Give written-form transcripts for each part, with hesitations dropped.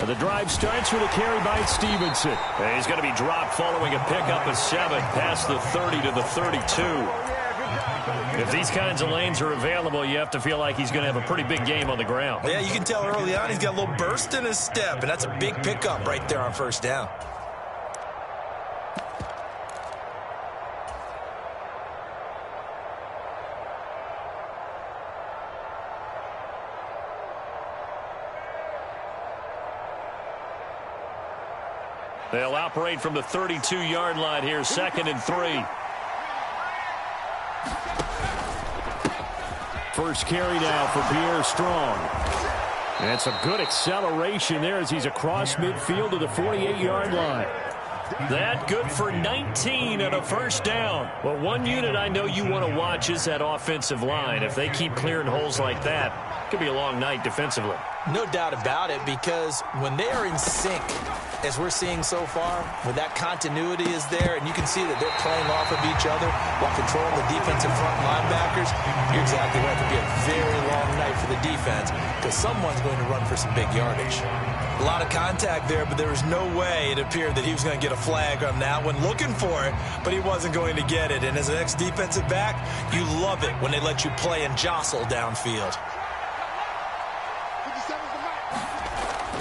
The drive starts with a carry by Stevenson. And he's going to be dropped following a pickup of 7 past the 30 to the 32. If these kinds of lanes are available, you have to feel like he's going to have a pretty big game on the ground. Yeah, you can tell early on he's got a little burst in his step, and that's a big pickup right there on first down. They'll operate from the 32-yard line here, 2nd and 3. First carry now for Pierre Strong. And some good acceleration there as he's across midfield to the 48-yard line. That good for 19 and a first down. Well, one unit I know you want to watch is that offensive line. If they keep clearing holes like that, it could be a long night defensively. No doubt about it, because when they are in sync, as we're seeing so far, when that continuity is there and you can see that they're playing off of each other while controlling the defensive front linebackers, you're exactly right. It could be a very long night for the defense because someone's going to run for some big yardage. A lot of contact there, but there was no way it appeared that he was going to get a flag on that one. Looking for it, but he wasn't going to get it. And as an ex-defensive back, you love it when they let you play and jostle downfield.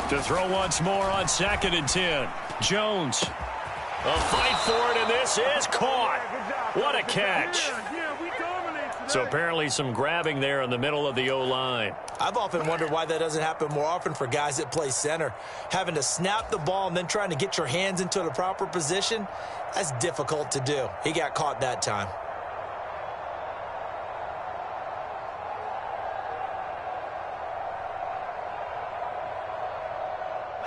To throw once more on 2nd and 10. Jones. A fight for it, and this is caught. What a catch. So apparently some grabbing there in the middle of the O-line. I've often wondered why that doesn't happen more often for guys that play center. Having to snap the ball and then trying to get your hands into the proper position, that's difficult to do. He got caught that time.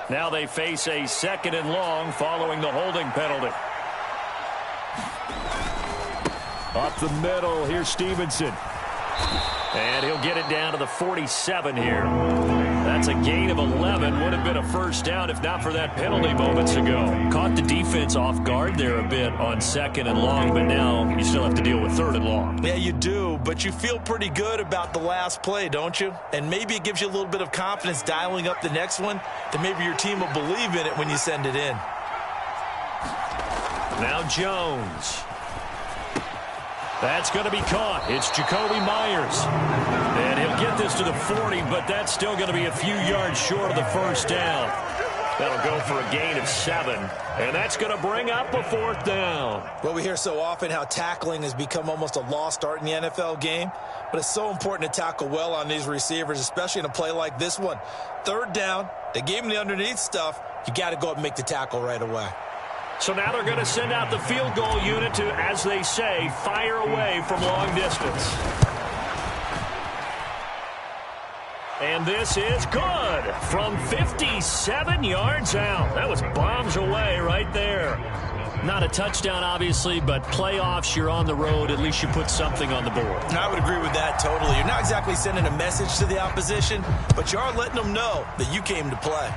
Now they face a 2nd and long following the holding penalty. Up the middle, here's Stevenson. And he'll get it down to the 47 here. That's a gain of 11. Would have been a first down if not for that penalty moments ago. Caught the defense off guard there a bit on 2nd and long, but now you still have to deal with 3rd and long. Yeah, you do, but you feel pretty good about the last play, don't you? And maybe it gives you a little bit of confidence dialing up the next one, that maybe your team will believe in it when you send it in. Now Jones. That's going to be caught. It's Jakobi Meyers. And he'll get this to the 40, but that's still going to be a few yards short of the first down. That'll go for a gain of 7. And that's going to bring up a 4th down. Well, we hear so often how tackling has become almost a lost art in the NFL game. But it's so important to tackle well on these receivers, especially in a play like this one. 3rd down, they gave him the underneath stuff. You got to go up and make the tackle right away. So now they're going to send out the field goal unit to, as they say, fire away from long distance. And this is good from 57 yards out. That was bombs away right there. Not a touchdown, obviously, but playoffs, you're on the road. At least you put something on the board. I would agree with that totally. You're not exactly sending a message to the opposition, but you are letting them know that you came to play.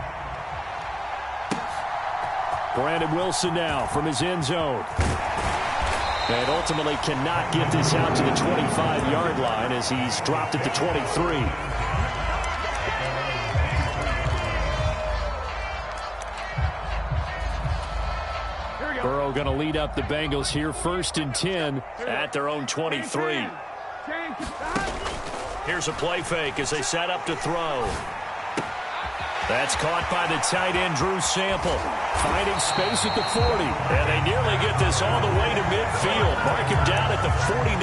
Brandon Wilson now from his end zone. And ultimately cannot get this out to the 25-yard line as he's dropped at the 23. Burrow going to lead up the Bengals here, 1st and 10 at their own 23. Here's a play fake as they set up to throw. That's caught by the tight end, Drew Sample. Finding space at the 40. And they nearly get this all the way to midfield. Mark him down at the 49.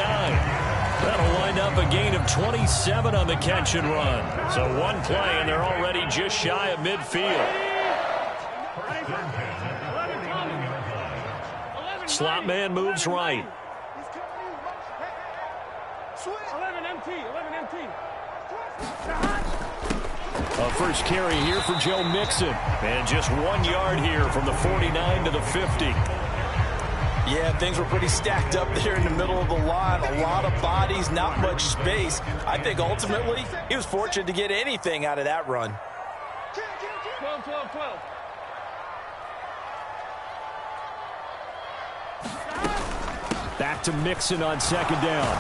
That'll wind up a gain of 27 on the catch and run. So one play, and they're already just shy of midfield. Slot man moves right. 11 MT. A first carry here for Joe Mixon. And just 1 yard here from the 49 to the 50. Yeah, things were pretty stacked up there in the middle of the line. A lot of bodies, not much space. I think ultimately he was fortunate to get anything out of that run. 12. Back to Mixon on 2nd down.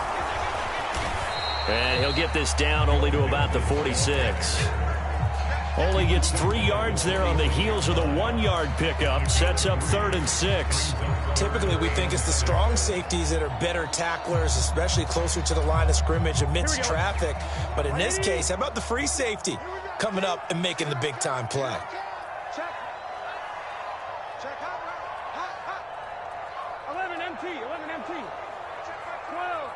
And he'll get this down only to about the 46. Only gets 3 yards there on the heels of the 1-yard pickup. Sets up 3rd and 6. Typically, we think it's the strong safeties that are better tacklers, especially closer to the line of scrimmage amidst traffic. But in this case, how about the free safety coming up and making the big-time play? Check. Check. Hot. 11 MT. 11 MT. 12.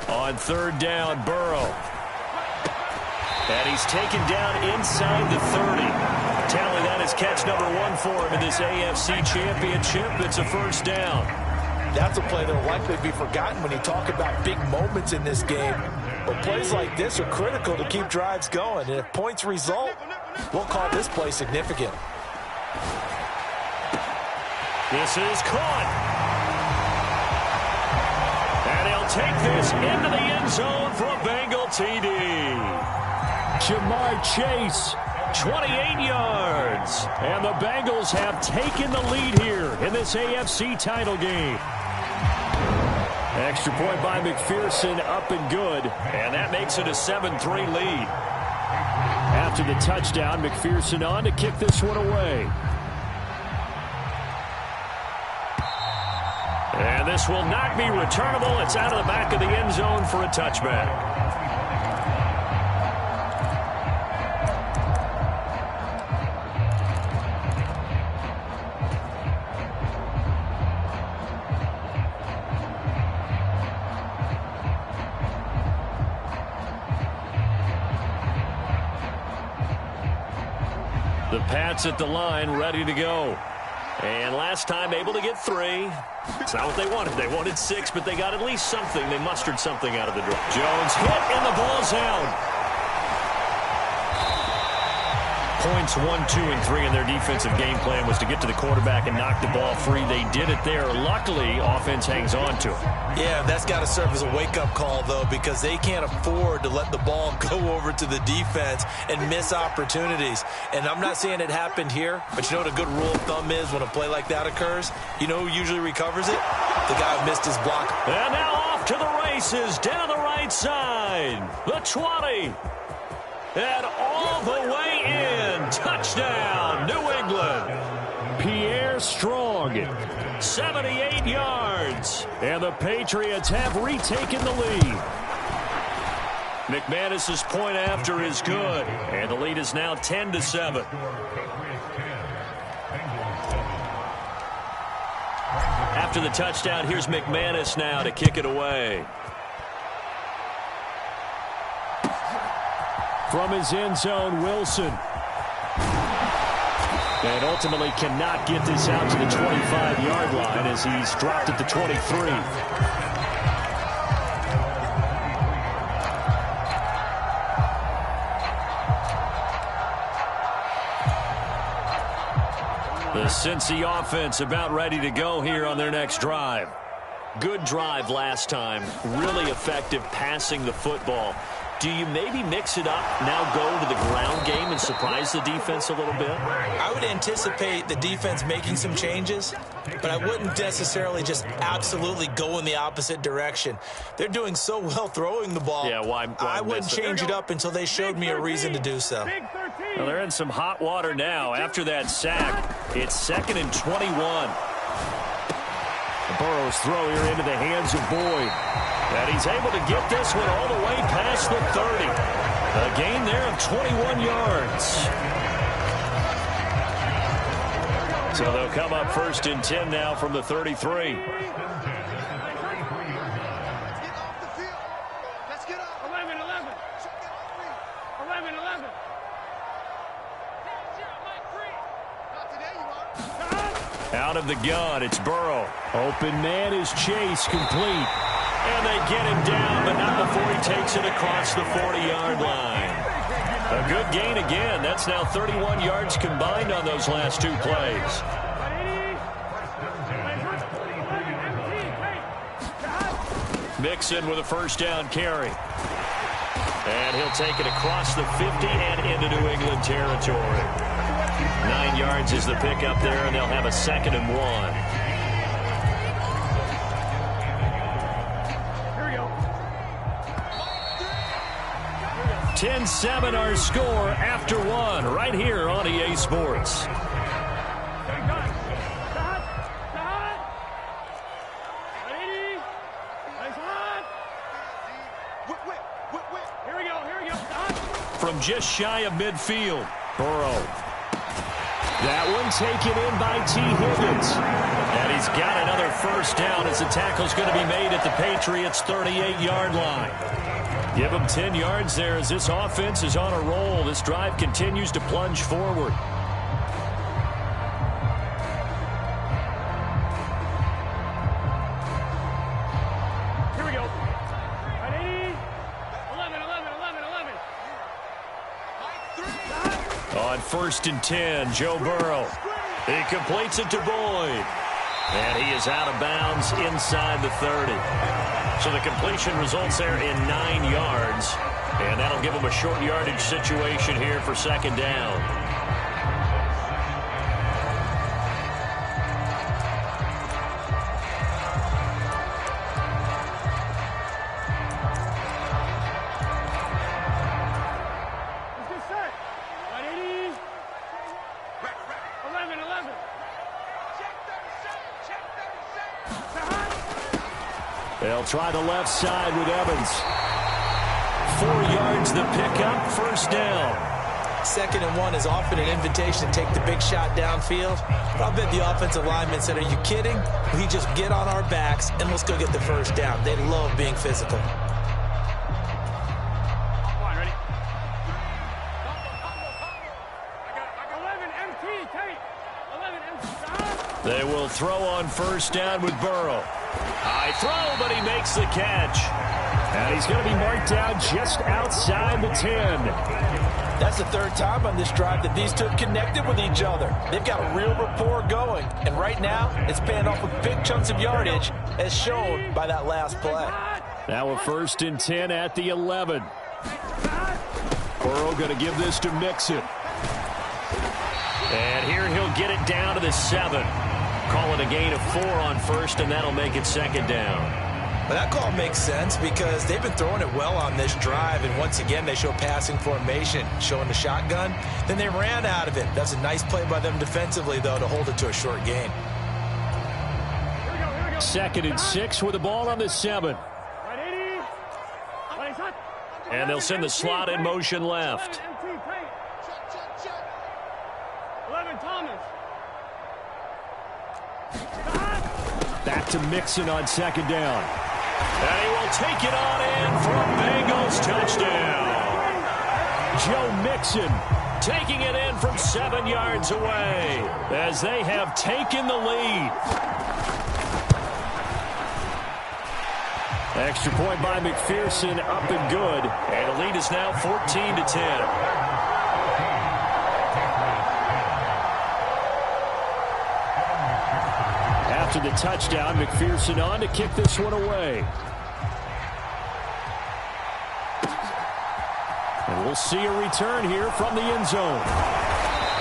On 3rd down, Burrow. And he's taken down inside the 30. Tally, that is catch number 1 for him in this AFC Championship. It's a 1st down. That's a play that will likely be forgotten when you talk about big moments in this game. But plays like this are critical to keep drives going. And if points result, we'll call this play significant. This is caught. And he'll take this into the end zone for a Bengal TD. Jamar Chase, 28 yards. and the Bengals have taken the lead here in this AFC title game. Extra point by McPherson, up and good. And that makes it a 7-3 lead. After the touchdown, McPherson on to kick this one away. And this will not be returnable. It's out of the back of the end zone for a touchback. The Pats at the line, ready to go. And last time able to get 3. It's not what they wanted. They wanted 6, but they got at least something. They mustered something out of the draw. Jones hit, and the ball's out. Points 1, 2, and 3 in their defensive game plan was to get to the quarterback and knock the ball free. They did it there. Luckily, offense hangs on to it. Yeah, that's got to serve as a wake-up call, though, because they can't afford to let the ball go over to the defense and miss opportunities. And I'm not saying it happened here, but you know what a good rule of thumb is when a play like that occurs? You know who usually recovers it? The guy who missed his block. And now off to the races, down the right side. The 20. And all the way in. Touchdown, New England. Pierre Strong. 78 yards. And the Patriots have retaken the lead. McManus's point after is good. And the lead is now 10-7. After the touchdown, here's McManus now to kick it away. From his end zone, Wilson. And ultimately cannot get this out to the 25-yard line as he's dropped at the 23. The Cincy offense about ready to go here on their next drive. Good drive last time. Really effective passing the football. Do you maybe mix it up, now go to the ground game and surprise the defense a little bit? I would anticipate the defense making some changes, but I wouldn't necessarily just absolutely go in the opposite direction. They're doing so well throwing the ball. Yeah, why I wouldn't change it up until they showed me a reason to do so. Well, they're in some hot water now. After that sack, it's 2nd and 21. Burrow's throw here into the hands of Boyd. And he's able to get this one all the way past the 30. A gain there of 21 yards. So they'll come up 1st and 10 now from the 33. Let's get up. 11. Out of the gun, it's Burrow. Open man is Chase, complete. And they get him down, but not before he takes it across the 40-yard line. A good gain again. That's now 31 yards combined on those last 2 plays. Mixon with a 1st down carry. And he'll take it across the 50 and into New England territory. 9 yards is the pickup there, and they'll have a 2nd and 1. 10-7 our score after one right here on EA Sports. From just shy of midfield, Burrow. That one taken in by T. Higgins. And he's got another first down as the tackle's going to be made at the Patriots' 38-yard line. Give them 10 yards there as this offense is on a roll. This drive continues to plunge forward. Here we go. 11, 11. On 1st and 10, Joe Burrow. He completes it to Boyd. And he is out of bounds inside the 30. So the completion results there in 9 yards. And that'll give him a short yardage situation here for second down. Let's get set. 180. 11. They'll try the left side with Evans. 4 yards the pickup, first down. 2nd and 1 is often an invitation to take the big shot downfield. But I bet the offensive lineman said, are you kidding? We just get on our backs and let's go get the first down. They love being physical. Come on, ready? 11 MT, Tate. 11 MT. They will throw on first down with Burrow. High throw, but he makes the catch. And he's going to be marked down just outside the 10. That's the 3rd time on this drive that these two have connected with each other. They've got a real rapport going. And right now, it's paying off with big chunks of yardage, as shown by that last play. Now a 1st and 10 at the 11. Burrow going to give this to Mixon. And here he'll get it down to the 7. Call it a gain of 4 on first, and that'll make it second down. But that call makes sense because they've been throwing it well on this drive, and once again they show passing formation, showing the shotgun. Then they ran out of it. That's a nice play by them defensively, though, to hold it to a short gain. 2nd and 6 with the ball on the 7. And they'll send the slot in motion left. 11 Thomas. Back to Mixon on 2nd down. And he will take it on in for a Bengals touchdown. Joe Mixon taking it in from 7 yards away as they have taken the lead. Extra point by McPherson, up and good. And the lead is now 14-10. After the touchdown, McPherson on to kick this one away. And we'll see a return here from the end zone.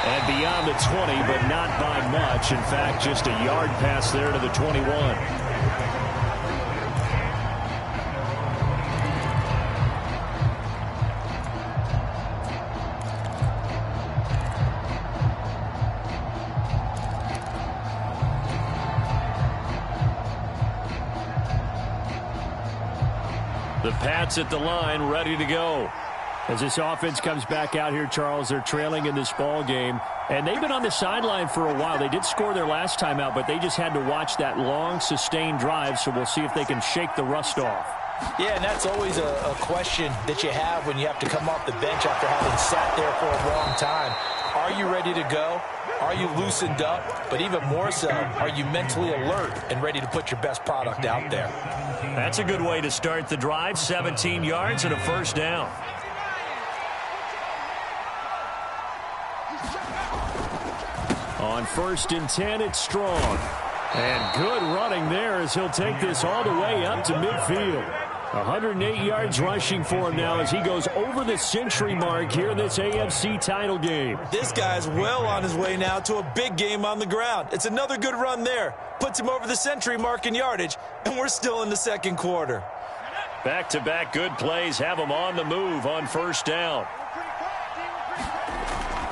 And beyond the 20, but not by much. In fact, just a yard pass there to the 21. The Pats at the line, ready to go. As this offense comes back out here, Charles, they're trailing in this ball game. And they've been on the sideline for a while. They did score their last time out, but they just had to watch that long, sustained drive. So we'll see if they can shake the rust off. Yeah, and that's always a question that you have when you have to come off the bench after having sat there for a long time. Are you ready to go? Are you loosened up? But even more so, are you mentally alert and ready to put your best product out there? That's a good way to start the drive. 17 yards and a first down. On 1st and 10, it's Strong. And good running there as he'll take this all the way up to midfield. 108 yards rushing for him now as he goes over the century mark here in this AFC title game. This guy's well on his way now to a big game on the ground. It's another good run there. Puts him over the century mark in yardage, and we're still in the second quarter. Back-to-back good plays have them on the move on first down.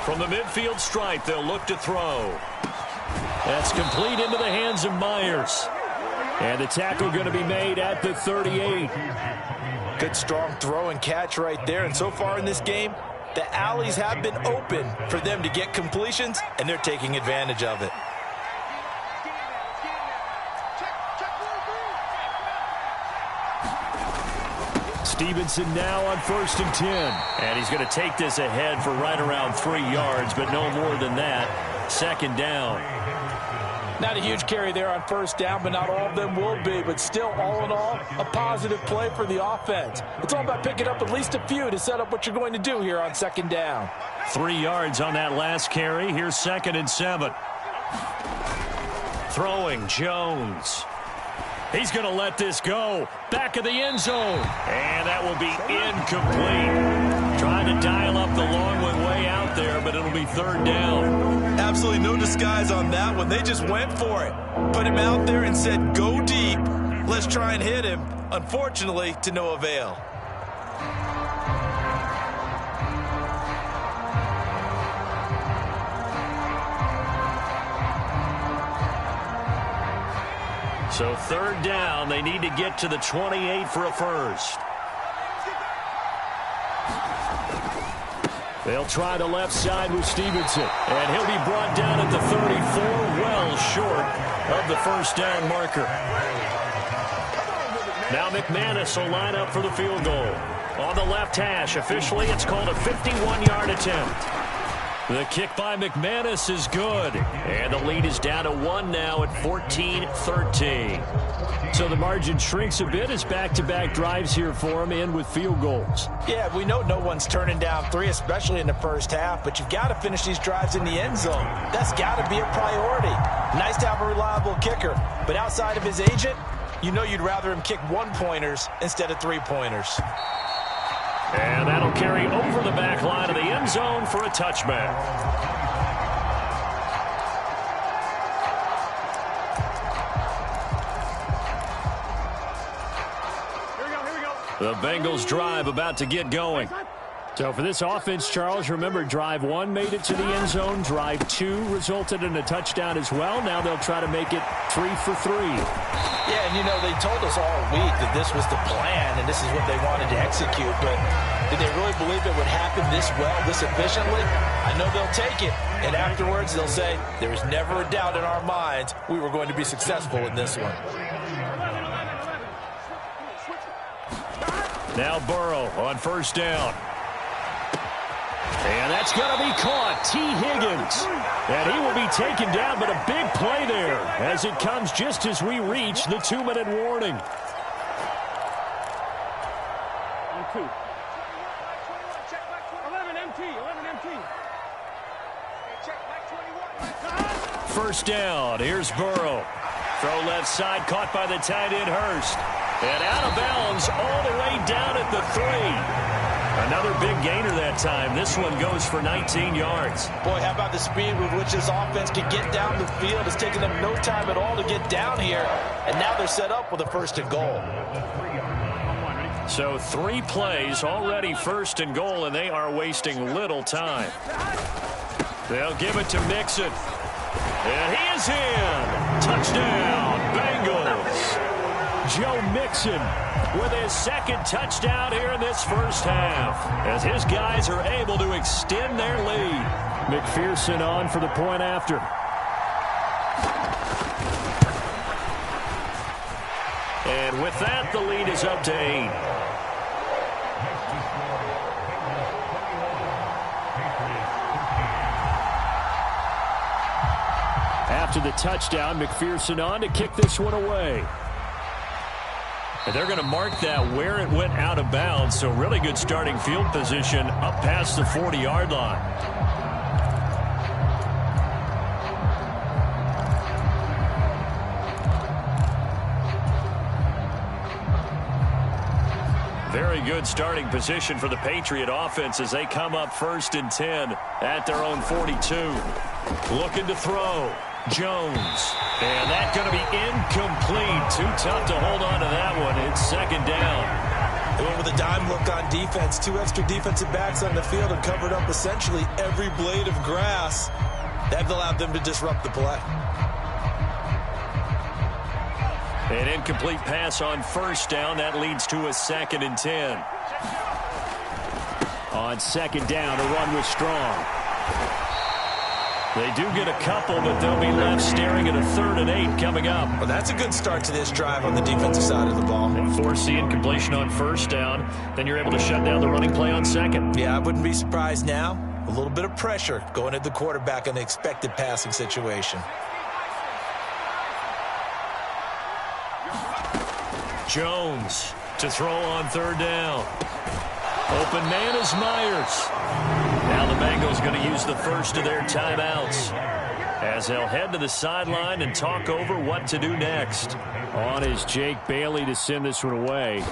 From the midfield stripe, they'll look to throw. That's complete into the hands of Myers. And the tackle going to be made at the 38. Good strong throw and catch right there. And so far in this game, the alleys have been open for them to get completions, and they're taking advantage of it. Stevenson now on 1st and 10. And he's going to take this ahead for right around 3 yards, but no more than that. 2nd down. Not a huge carry there on first down, but not all of them will be. But still, all in all, a positive play for the offense. It's all about picking up at least a few to set up what you're going to do here on 2nd down. 3 yards on that last carry. Here's 2nd and 7. Throwing Jones. He's going to let this go. Back of the end zone. And that will be incomplete. Trying to dial up the long one way out there, but it'll be 3rd down. Absolutely no disguise on that one. They just went for it. Put him out there and said, go deep. Let's try and hit him. Unfortunately, to no avail. So 3rd down, they need to get to the 28 for a first. They'll try the left side with Stevenson. And he'll be brought down at the 34, well short of the first down marker. Now McManus will line up for the field goal. On the left hash, officially it's called a 51-yard attempt. The kick by McManus is good. And the lead is down to 1 now at 14-13. So the margin shrinks a bit as back-to-back drives here for him, and with field goals. Yeah, we know no one's turning down 3, especially in the first half, but you've got to finish these drives in the end zone. That's got to be a priority. Nice to have a reliable kicker, but outside of his agent, you know you'd rather him kick 1-pointers instead of 3-pointers. And that'll carry over the back line of the end zone for a touchback. The Bengals drive about to get going. So for this offense, Charles, remember drive 1 made it to the end zone. Drive 2 resulted in a touchdown as well. Now they'll try to make it 3 for 3. Yeah, and you know, they told us all week that this was the plan and this is what they wanted to execute, but did they really believe it would happen this well, this efficiently? I know they'll take it, and afterwards they'll say, there was never a doubt in our minds we were going to be successful in this one. Now Burrow on first down. And that's going to be caught. T. Higgins. And he will be taken down, but a big play there as it comes just as we reach the 2-minute warning. On 2. 11 MT. 11 MT. Check back 21. First down. Here's Burrow. Throw left side, caught by the tight end Hurst. And out of bounds all the way down at the 3. Another big gainer that time. This one goes for 19 yards. Boy, how about the speed with which this offense can get down the field? It's taken them no time at all to get down here. And now they're set up with a 1st and goal. So 3 plays already 1st and goal, and they are wasting little time. They'll give it to Mixon. And he is in. Touchdown, Bengals. Joe Mixon with his 2nd touchdown here in this first half, as his guys are able to extend their lead. McPherson on for the point after. And with that, the lead is up to 8. After the touchdown, McPherson on to kick this one away. And they're going to mark that where it went out of bounds, so really good starting field position up past the 40-yard line. Very good starting position for the Patriot offense as they come up 1st and 10 at their own 42. Looking to throw. Jones. And that's going to be incomplete. Too tough to hold on to that one. It's 2nd down. They went with a dime look on defense. 2 extra defensive backs on the field and covered up essentially every blade of grass. That allowed them to disrupt the play. An incomplete pass on first down. That leads to a 2nd and 10. On second down, the run was strong. They do get a couple, but they'll be left staring at a 3rd and 8 coming up. Well, that's a good start to this drive on the defensive side of the ball. And force the incompletion on first down. Then you're able to shut down the running play on second. Yeah, I wouldn't be surprised now. A little bit of pressure going at the quarterback in the expected passing situation. Jones to throw on 3rd down. Open man is Myers. Now the Bengals going to use the first of their timeouts as they'll head to the sideline and talk over what to do next. On is Jake Bailey to send this one away.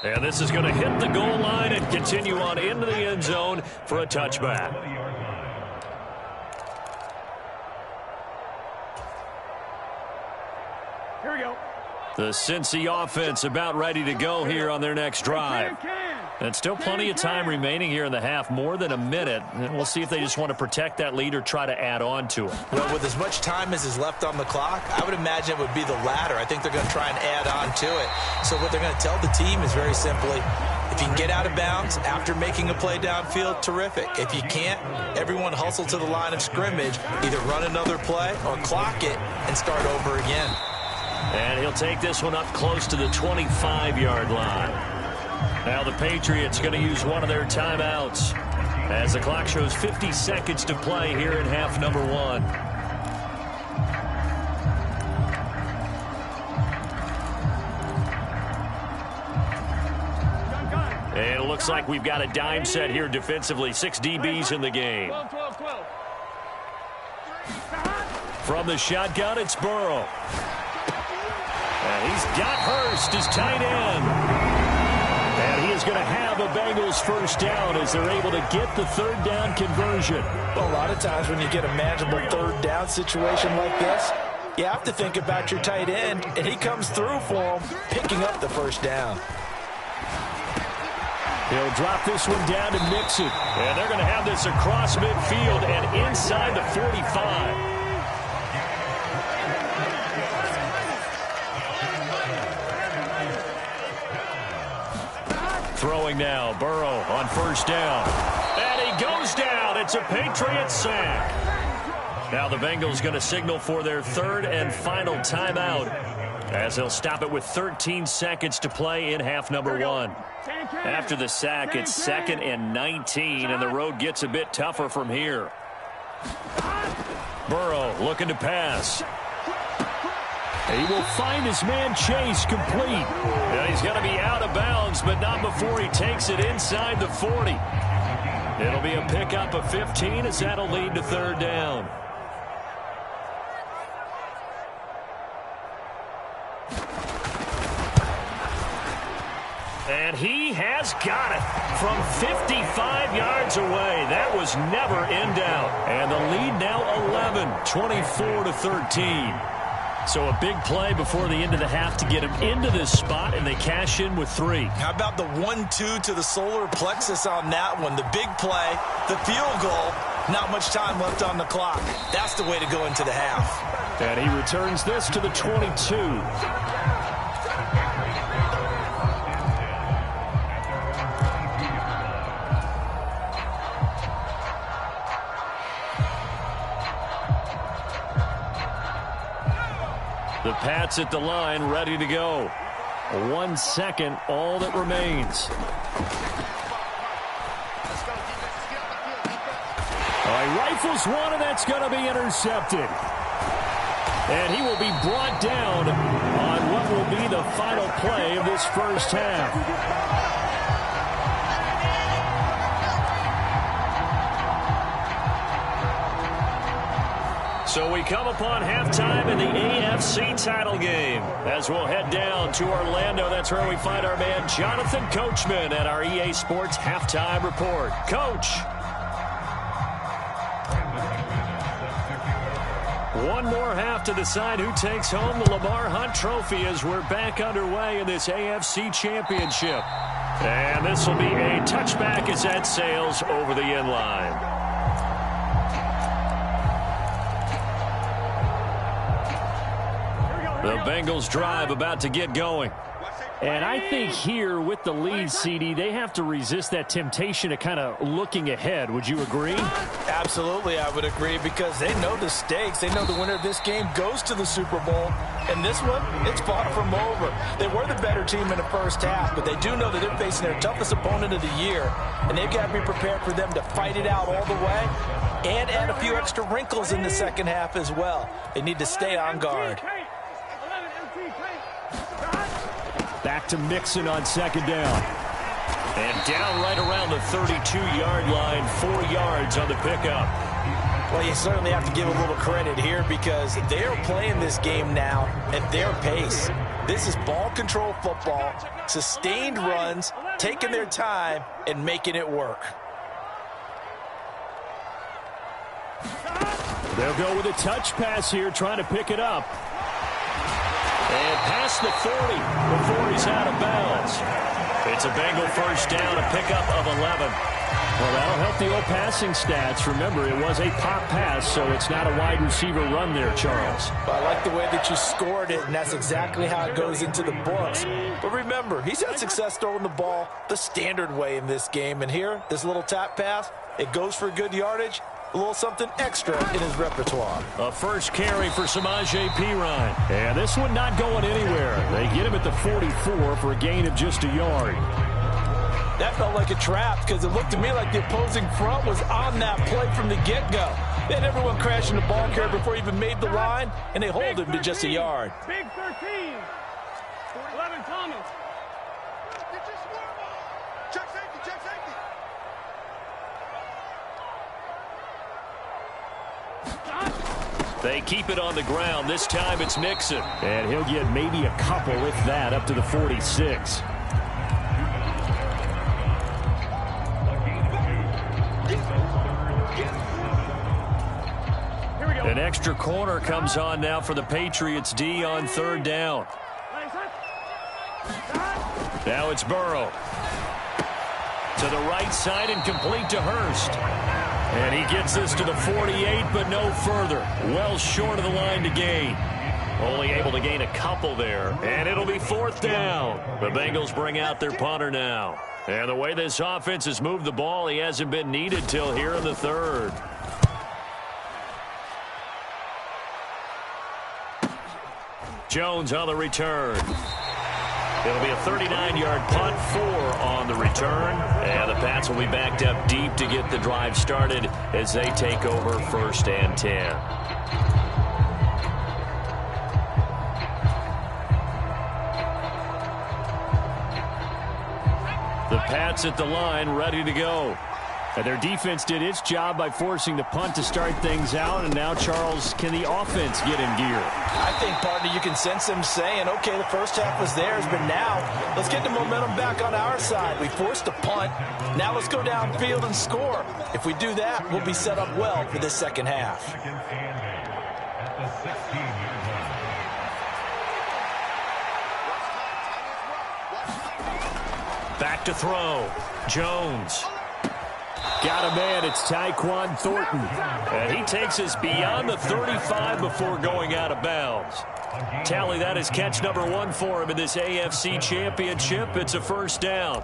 And this is going to hit the goal line and continue on into the end zone for a touchback. Here we go. The Cincy offense about ready to go here on their next drive. And still plenty of time remaining here in the half, more than a minute. And we'll see if they just want to protect that lead or try to add on to it. Well, with as much time as is left on the clock, I would imagine it would be the latter. I think they're going to try and add on to it. So what they're going to tell the team is very simply, if you can get out of bounds after making a play downfield, terrific. If you can't, everyone hustle to the line of scrimmage, either run another play or clock it and start over again. And he'll take this one up close to the 25-yard line. Now the Patriots going to use one of their timeouts as the clock shows 50 seconds to play here in half number 1. And it looks like we've got a dime set here defensively. 6 DBs in the game. 12, 12, 12. From the shotgun, it's Burrow. And he's got Hurst as tight end. And he is going to have a Bengals first down as they're able to get the 3rd down conversion. Well, a lot of times when you get a manageable 3rd down situation like this, you have to think about your tight end, and he comes through for him, picking up the first down. He'll drop this one down to Mixon. And they're going to have this across midfield and inside the 45. Throwing now, Burrow on first down. And he goes down. It's a Patriots sack. Now the Bengals going to signal for their 3rd and final timeout as they'll stop it with 13 seconds to play in half number 1. After the sack, it's 2nd and 19, and the road gets a bit tougher from here. Burrow looking to pass. He will find his man Chase complete. Yeah, he's going to be out of bounds, but not before he takes it inside the 40. It'll be a pickup of 15 as that'll lead to 3rd down. And he has got it from 55 yards away. That was never in doubt. And the lead now 11, 24-13. So a big play before the end of the half to get him into this spot, and they cash in with 3. How about the 1-2 to the solar plexus on that one? The big play, the field goal, not much time left on the clock. That's the way to go into the half. And he returns this to the 22. The Pats at the line, ready to go. 1 second, all that remains. He rifles one, and that's going to be intercepted. And he will be brought down on what will be the final play of this first half. So we come upon halftime in the AFC title game as we'll head down to Orlando. That's where we find our man Jonathan Coachman at our EA Sports Halftime Report. Coach. One more half to decide who takes home the Lamar Hunt Trophy as we're back underway in this AFC Championship. And this will be a touchback as that sails over the end line. The Bengals drive about to get going. And I think here with the lead, CD, they have to resist that temptation of kind of looking ahead. Would you agree? Absolutely, I would agree, because they know the stakes. They know the winner of this game goes to the Super Bowl. And this one, it's far from over. They were the better team in the first half, but they do know that they're facing their toughest opponent of the year. And they've got to be prepared for them to fight it out all the way and add a few extra wrinkles in the second half as well. They need to stay on guard. Back to Mixon on second down. And down right around the 32-yard line, 4 yards on the pickup. Well, you certainly have to give a little credit here, because they're playing this game now at their pace. This is ball control football, sustained runs, taking their time and making it work. They'll go with a touch pass here, trying to pick it up. And past the 40 before he's out of bounds. It's a Bengal first down, a pickup of 11. Well, that'll help the old passing stats. Remember, it was a pop pass, so it's not a wide receiver run there, Charles. Well, I like the way that you scored it, and that's exactly how it goes into the books. But remember, he's had success throwing the ball the standard way in this game. And here, this little tap pass, it goes for good yardage. A little something extra in his repertoire. A first carry for Samaje Perine. And this one not going anywhere. They get him at the 44 for a gain of just a yard. That felt like a trap, because it looked to me like the opposing front was on that play from the get-go. They had everyone crashing the ball carrier before he even made the line, and they hold him to just a yard. Big 13. 11 Thomas. Check safety, check safety. They keep it on the ground. This time it's Mixon. And he'll get maybe a couple, if that, up to the 46. An extra corner comes on now for the Patriots D on third down. Now it's Burrow. To the right side and complete to Hurst. And he gets this to the 48, but no further. Well short of the line to gain. Only able to gain a couple there. And it'll be fourth down. The Bengals bring out their punter now. And the way this offense has moved the ball, he hasn't been needed till here in the third. Jones on the return. It'll be a 39-yard punt, 4 on the return. And the Pats will be backed up deep to get the drive started as they take over first and 10. The Pats at the line, ready to go. And their defense did its job by forcing the punt to start things out. And now, Charles, can the offense get in gear? I think, partner, you can sense them saying, okay, the first half was theirs, but now let's get the momentum back on our side. We forced a punt. Now let's go downfield and score. If we do that, we'll be set up well for this second half. Back to throw. Jones. Got a man. It's Tyquan Thornton. And he takes us beyond the 35 before going out of bounds. Tally, that is catch number 1 for him in this AFC Championship. It's a first down.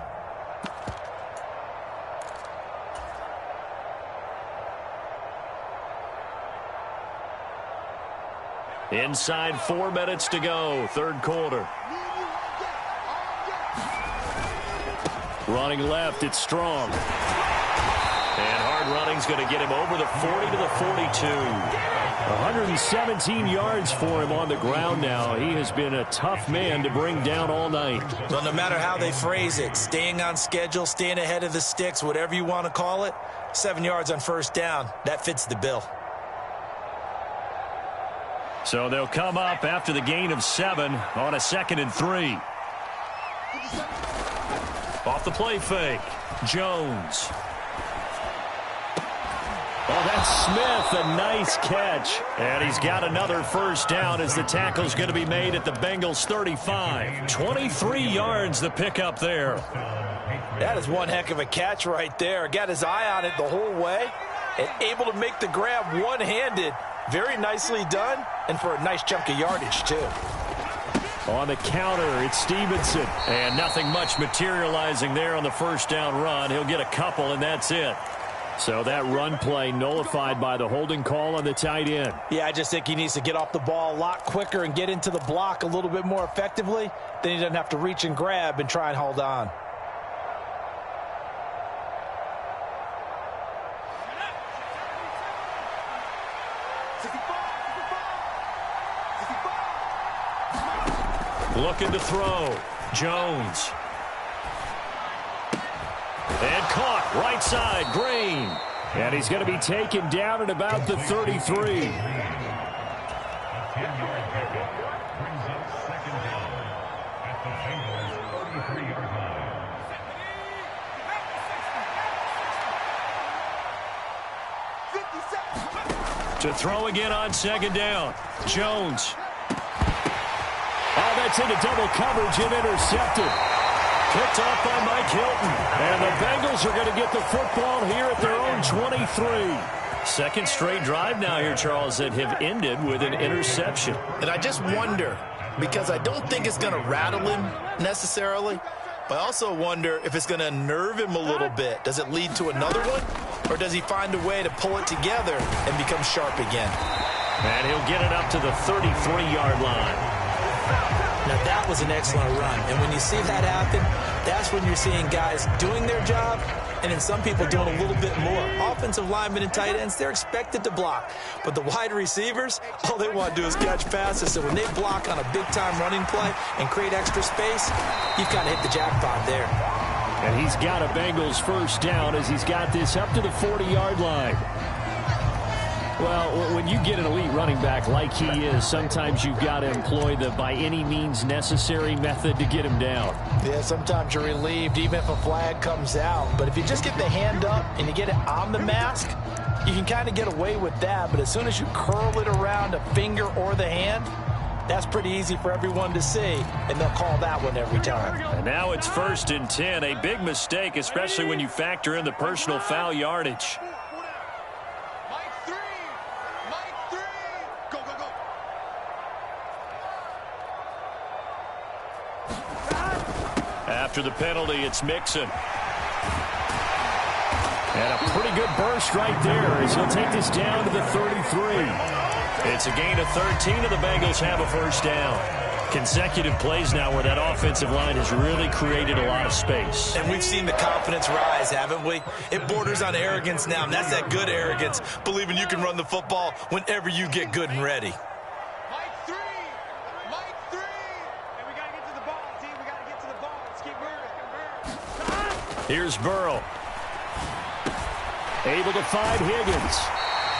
Inside 4 minutes to go, third quarter. Running left, it's Strong. And hard running's going to get him over the 40 to the 42. 117 yards for him on the ground now. He has been a tough man to bring down all night. So no matter how they phrase it, staying on schedule, staying ahead of the sticks, whatever you want to call it, 7 yards on first down, that fits the bill. So they'll come up after the gain of 7 on a 2nd and 3. Off the play fake, Jones. Oh, that's Smith, a nice catch. And he's got another first down as the tackle's going to be made at the Bengals 35. 23 yards the pickup there. That is one heck of a catch right there. Got his eye on it the whole way and able to make the grab one-handed. Very nicely done, and for a nice chunk of yardage, too. On the counter, it's Stevenson. And nothing much materializing there on the first down run. He'll get a couple, and that's it. So that run play nullified by the holding call on the tight end. Yeah, I just think he needs to get off the ball a lot quicker and get into the block a little bit more effectively. Then he doesn't have to reach and grab and try and hold on. Looking to throw. Jones. And caught right side, Green. And he's going to be taken down at about the 33. To throw again on second down. Jones. Oh, that's into double coverage and intercepted. Picked off by Mike Hilton. And the Bengals are going to get the football here at their own 23. Second straight drive now here, Charles, that have ended with an interception. And I just wonder, because I don't think it's going to rattle him necessarily, but I also wonder if it's going to unnerve him a little bit. Does it lead to another one, or does he find a way to pull it together and become sharp again? And he'll get it up to the 33-yard line. Now, that was an excellent run. And when you see that happen, that's when you're seeing guys doing their job and then some people doing a little bit more. Offensive linemen and tight ends, they're expected to block. But the wide receivers, all they want to do is catch passes. So when they block on a big-time running play and create extra space, you've kind of hit the jackpot there. And he's got a Bengals first down as he's got this up to the 40-yard line. Well, when you get an elite running back like he is, sometimes you've got to employ the by any means necessary method to get him down. Yeah, sometimes you're relieved even if a flag comes out. But if you just get the hand up and you get it on the mask, you can kind of get away with that. But as soon as you curl it around a finger or the hand, that's pretty easy for everyone to see, and they'll call that one every time. And now it's 1st and 10, a big mistake, especially when you factor in the personal foul yardage. After the penalty, it's Mixon. And a pretty good burst right there as he'll take this down to the 33. It's a gain of 13, and the Bengals have a first down. Consecutive plays now where that offensive line has really created a lot of space. And we've seen the confidence rise, haven't we? It borders on arrogance now, and that's that good arrogance, believing you can run the football whenever you get good and ready. Here's Burrow. Able to find Higgins.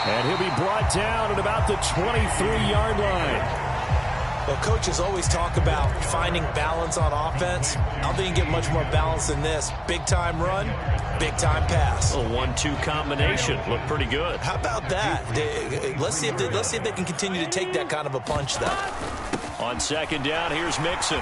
And he'll be brought down at about the 23-yard line. Well, coaches always talk about finding balance on offense. I don't think you get much more balance than this. Big-time run, big-time pass. A 1-2 combination. Looked pretty good. How about that? Let's see if they can continue to take that kind of a punch, though. On second down, here's Mixon.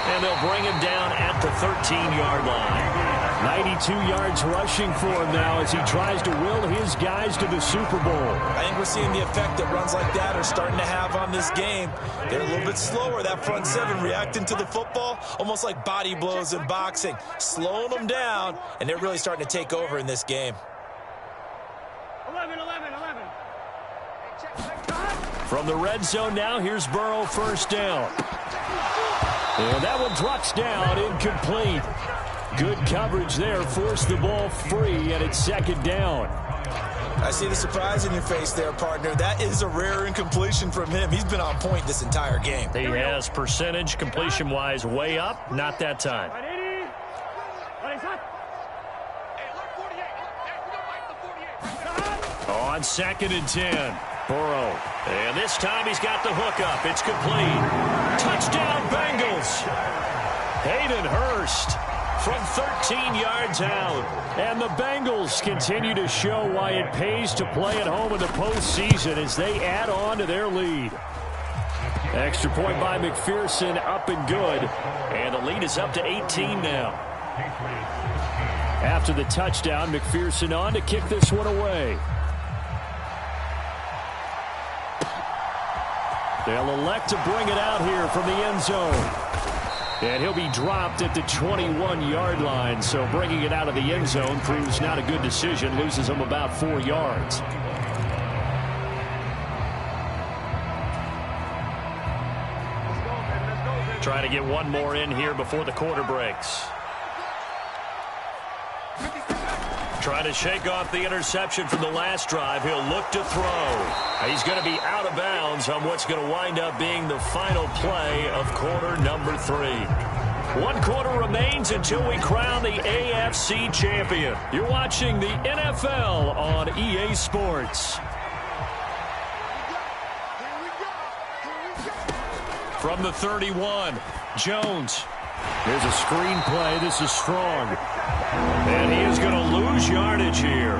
And they'll bring him down at the 13-yard line. 92 yards rushing for him now as he tries to will his guys to the Super Bowl. I think we're seeing the effect that runs like that are starting to have on this game. They're a little bit slower, that front seven, reacting to the football, almost like body blows in boxing, slowing them down, and they're really starting to take over in this game. 11. From the red zone now, here's Burrow, first down. And that one drops down, incomplete. Good coverage there, forced the ball free, and it's second down. I see the surprise in your face there, partner. That is a rare incompletion from him. He's been on point this entire game. He has percentage completion-wise way up. Not that time. On second and 10, Burrow. And this time he's got the hookup. It's complete. Touchdown, Bengals. Hayden Hurst from 13 yards out. And the Bengals continue to show why it pays to play at home in the postseason as they add on to their lead. Extra point by McPherson, up and good. And the lead is up to 18 now. After the touchdown, McPherson on to kick this one away. They'll elect to bring it out here from the end zone. And he'll be dropped at the 21-yard line. So bringing it out of the end zone proves not a good decision. Loses him about 4 yards. Trying to get one more in here before the quarter breaks. Trying to shake off the interception from the last drive. He'll look to throw. He's going to be out of bounds on what's going to wind up being the final play of quarter number 3. 1 quarter remains until we crown the AFC champion. You're watching the NFL on EA Sports. From the 31, Jones. Here's a screen play. This is Strong. And he is going to lose yardage here.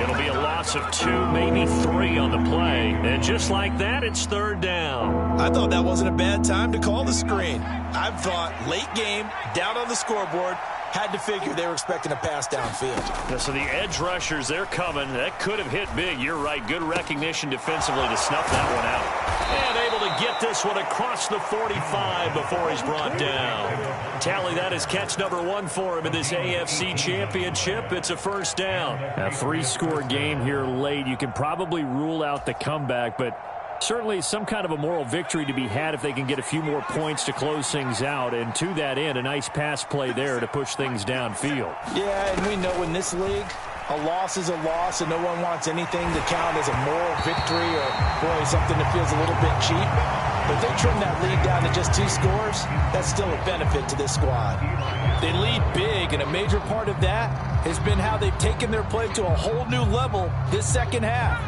It'll be a loss of 2, maybe 3 on the play. And just like that, it's 3rd down. I thought that wasn't a bad time to call the screen. I thought late game, down on the scoreboard, had to figure they were expecting a pass downfield. Yeah, so the edge rushers, they're coming. That could have hit big. You're right. Good recognition defensively to snuff that one out. And able to get this one across the 45 before he's brought down. Tally, that is catch number 1 for him in this AFC championship. It's a 1st down. A 3-score game here late. You can probably rule out the comeback, but certainly some kind of a moral victory to be had if they can get a few more points to close things out. And to that end, a nice pass play there to push things downfield. Yeah, and we know in this league, a loss is a loss, and no one wants anything to count as a moral victory or, boy, something that feels a little bit cheap. But they trim that lead down to just 2 scores. That's still a benefit to this squad. They lead big, and a major part of that has been how they've taken their play to a whole new level this second half.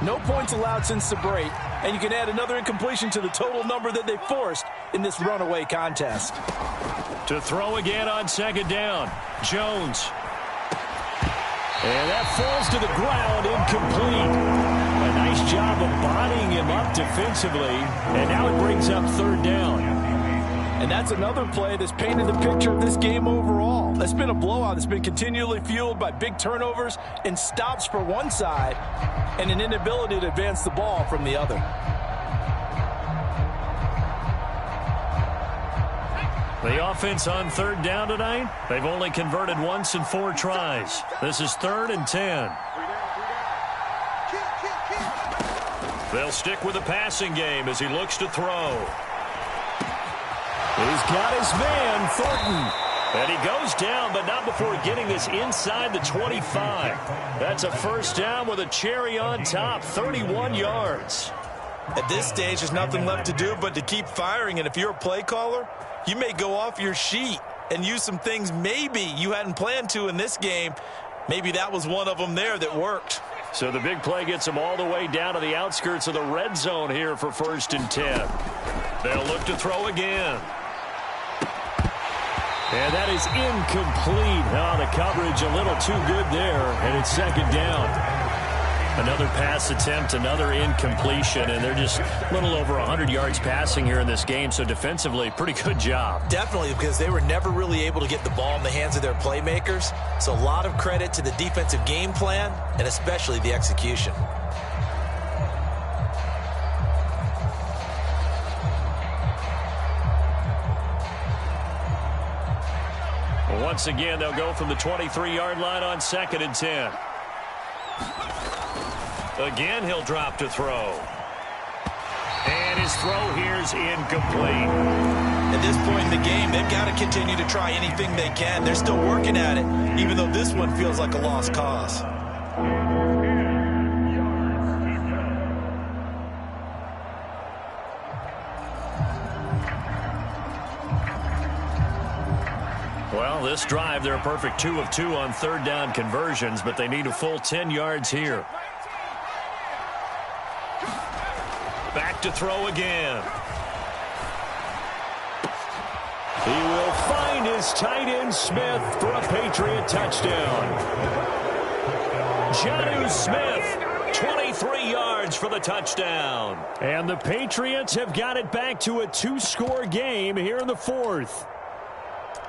No points allowed since the break, and you can add another incompletion to the total number that they forced in this runaway contest. To throw again on 2nd down, Jones. And that falls to the ground, incomplete. A nice job of bodying him up defensively, and now it brings up 3rd down. And that's another play that's painted the picture of this game overall. It's been a blowout that's been continually fueled by big turnovers and stops for one side and an inability to advance the ball from the other. The offense on 3rd down tonight, they've only converted once in 4 tries. This is 3rd and 10. They'll stick with the passing game as he looks to throw. He's got his man, Thornton. And he goes down, but not before getting this inside the 25. That's a 1st down with a cherry on top, 31 yards. At this stage, there's nothing left to do but to keep firing. And if you're a play caller, you may go off your sheet and use some things maybe you hadn't planned to in this game. Maybe that was one of them there that worked. So the big play gets them all the way down to the outskirts of the red zone here for 1st and 10. They'll look to throw again. And that is incomplete. Oh, the coverage a little too good there, and it's 2nd down. Another pass attempt, another incompletion, and they're just a little over 100 yards passing here in this game, so defensively, pretty good job. Definitely, because they were never really able to get the ball in the hands of their playmakers, so a lot of credit to the defensive game plan and especially the execution. Once again, they'll go from the 23-yard line on 2nd and 10. Again, he'll drop to throw. And his throw here's incomplete. At this point in the game, they've got to continue to try anything they can. They're still working at it, even though this one feels like a lost cause. Well, this drive, they're a perfect 2 of 2 on 3rd down conversions, but they need a full 10 yards here. Back to throw again. He will find his tight end Smith for a Patriot touchdown. Jonnu Smith, 23 yards for the touchdown. And the Patriots have got it back to a 2-score game here in the fourth.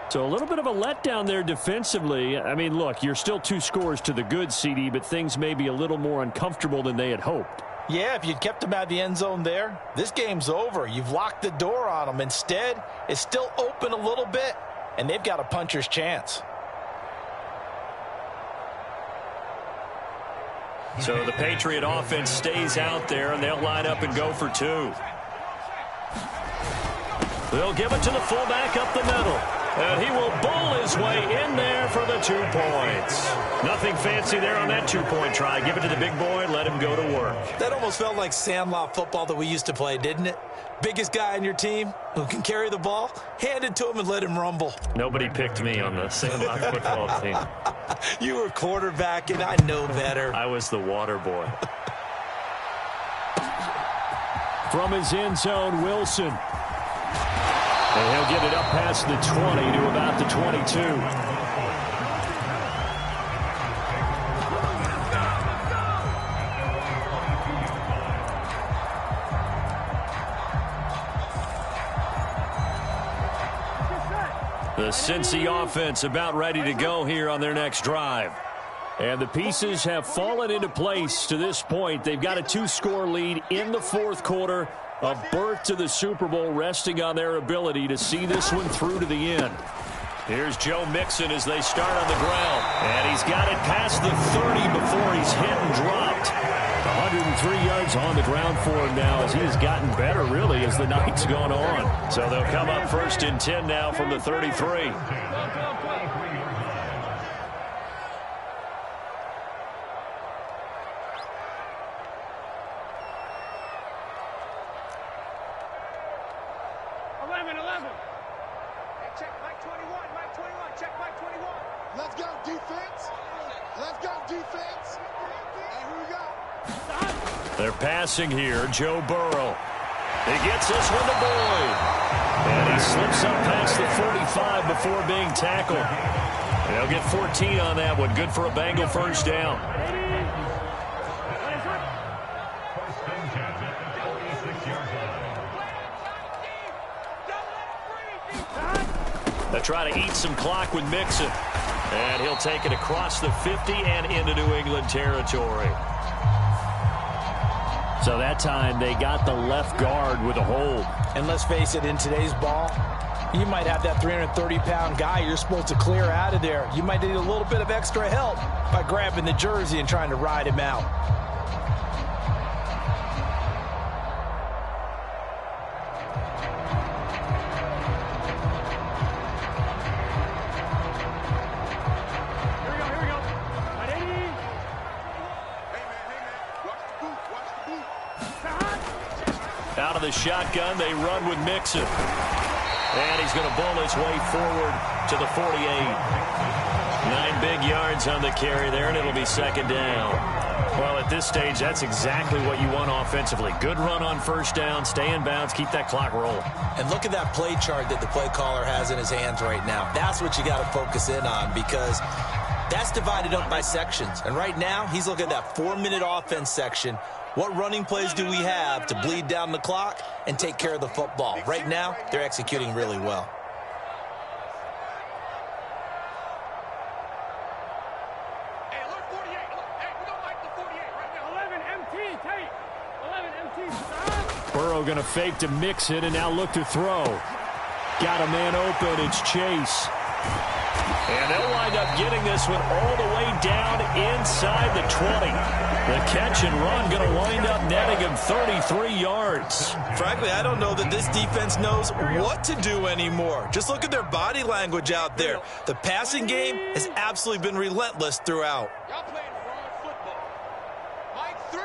So a little bit of a letdown there defensively. I mean, look, you're still 2 scores to the good, CD, but things may be a little more uncomfortable than they had hoped. Yeah, if you'd kept him out of the end zone there, this game's over. You've locked the door on him. Instead, it's still open a little bit, and they've got a puncher's chance. So the Patriot offense stays out there, and they'll line up and go for 2. They'll give it to the fullback up the middle. And he will bowl his way in there for the 2 points. Nothing fancy there on that 2-point try. Give it to the big boy and let him go to work. That almost felt like Sandlot football that we used to play, didn't it? Biggest guy on your team who can carry the ball, hand it to him and let him rumble. Nobody picked me on the Sandlot football team. You were quarterback, and I know better. I was the water boy. From his end zone, Wilson. And he'll get it up past the 20 to about the 22. The Cincy offense about ready to go here on their next drive. And the pieces have fallen into place to this point. They've got a 2-score lead in the fourth quarter. A berth to the Super Bowl resting on their ability to see this one through to the end. Here's Joe Mixon as they start on the ground. And he's got it past the 30 before he's hit and dropped. 103 yards on the ground for him now as he has gotten better, really, as the night's gone on. So they'll come up 1st and 10 now from the 33. They're passing here. Joe Burrow. He gets this one to Boyd. And he slips up past the 45 before being tackled. And he'll get 14 on that one. Good for a Bengal first down. They try to eat some clock with Mixon. And he'll take it across the 50 and into New England territory. So that time they got the left guard with a hold. And let's face it, in today's ball, you might have that 330-pound guy you're supposed to clear out of there. You might need a little bit of extra help by grabbing the jersey and trying to ride him out. Out of the shotgun, they run with Mixon. And he's going to bowl his way forward to the 48. 9 big yards on the carry there, and it'll be 2nd down. Well, at this stage, that's exactly what you want offensively. Good run on 1st down, stay in bounds, keep that clock rolling. And look at that play chart that the play caller has in his hands right now. That's what you got to focus in on, because that's divided up by sections. And right now, he's looking at that 4-minute offense section. What running plays do we have to bleed down the clock and take care of the football? Right now, they're executing really well. Hey, alert 48. Hey, we don't like the 48 right now. 11 MT, Tate. 11 MT, stop. Burrow going to fake to Mixon and now look to throw. Got a man open. It's Chase. And they'll wind up getting this one all the way down inside the 20. The catch and run going to wind up netting him 33 yards. Frankly, I don't know that this defense knows what to do anymore. Just look at their body language out there. The passing game has absolutely been relentless throughout. Y'all playing fraud football. Mike 3.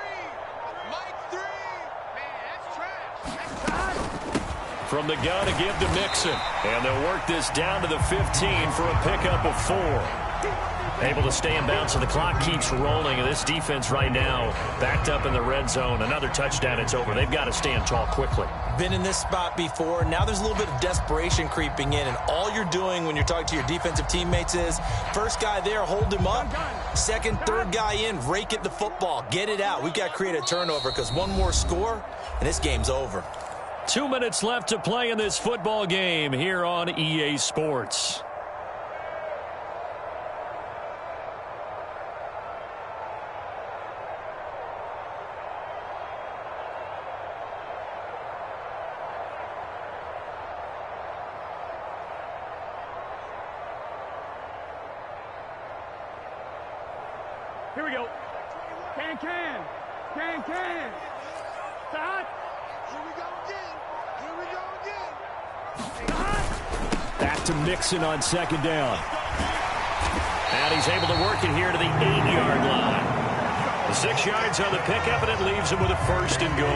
Mike 3. Man, that's trash. That's trash. From the gun to give to Mixon. And they'll work this down to the 15 for a pickup of 4. Able to stay in bounds, so the clock keeps rolling. And this defense right now backed up in the red zone. Another touchdown, it's over. They've got to stand tall quickly. Been in this spot before. Now there's a little bit of desperation creeping in, and all you're doing when you're talking to your defensive teammates is first guy there, hold him up. Second, third guy in, rake at the football. Get it out. We've got to create a turnover because one more score, and this game's over. 2 minutes left to play in this football game here on EA Sports. Here we go. Can. Start. Here we go again. Back to Mixon on second down. And he's able to work it here to the 8-yard line. The 6 yards on the pickup, and it leaves him with a first and goal.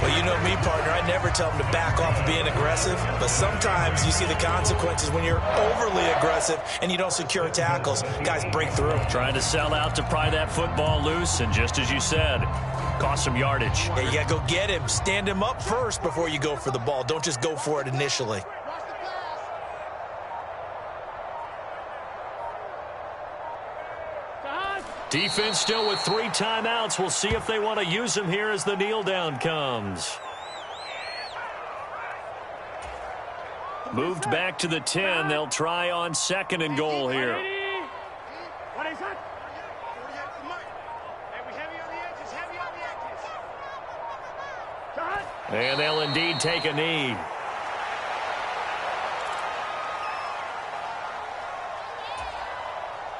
Well, you know me, partner. I never tell them to back off of being aggressive, but sometimes you see the consequences when you're overly aggressive and you don't secure tackles. Guys break through. Trying to sell out to pry that football loose, and just as you said, cost some yardage. Yeah, you got to go get him. Stand him up first before you go for the ball. Don't just go for it initially. Defense still with 3 timeouts. We'll see if they want to use them here as the kneel down comes. Moved back to the 10. They'll try on second and goal here. What is that? Heavy on the edges. And they'll indeed take a knee.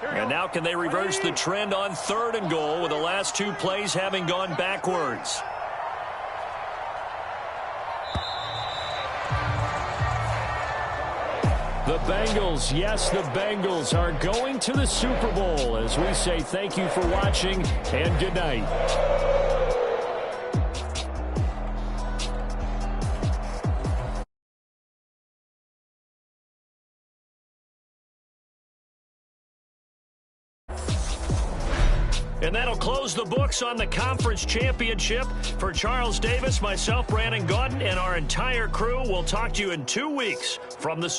And now can they reverse the trend on third and goal with the last 2 plays having gone backwards? The Bengals, yes, the Bengals are going to the Super Bowl as we say thank you for watching and good night. And that'll close the books on the conference championship. For Charles Davis, myself, Brandon Gaudin, and our entire crew, we'll talk to you in 2 weeks from the Super Bowl.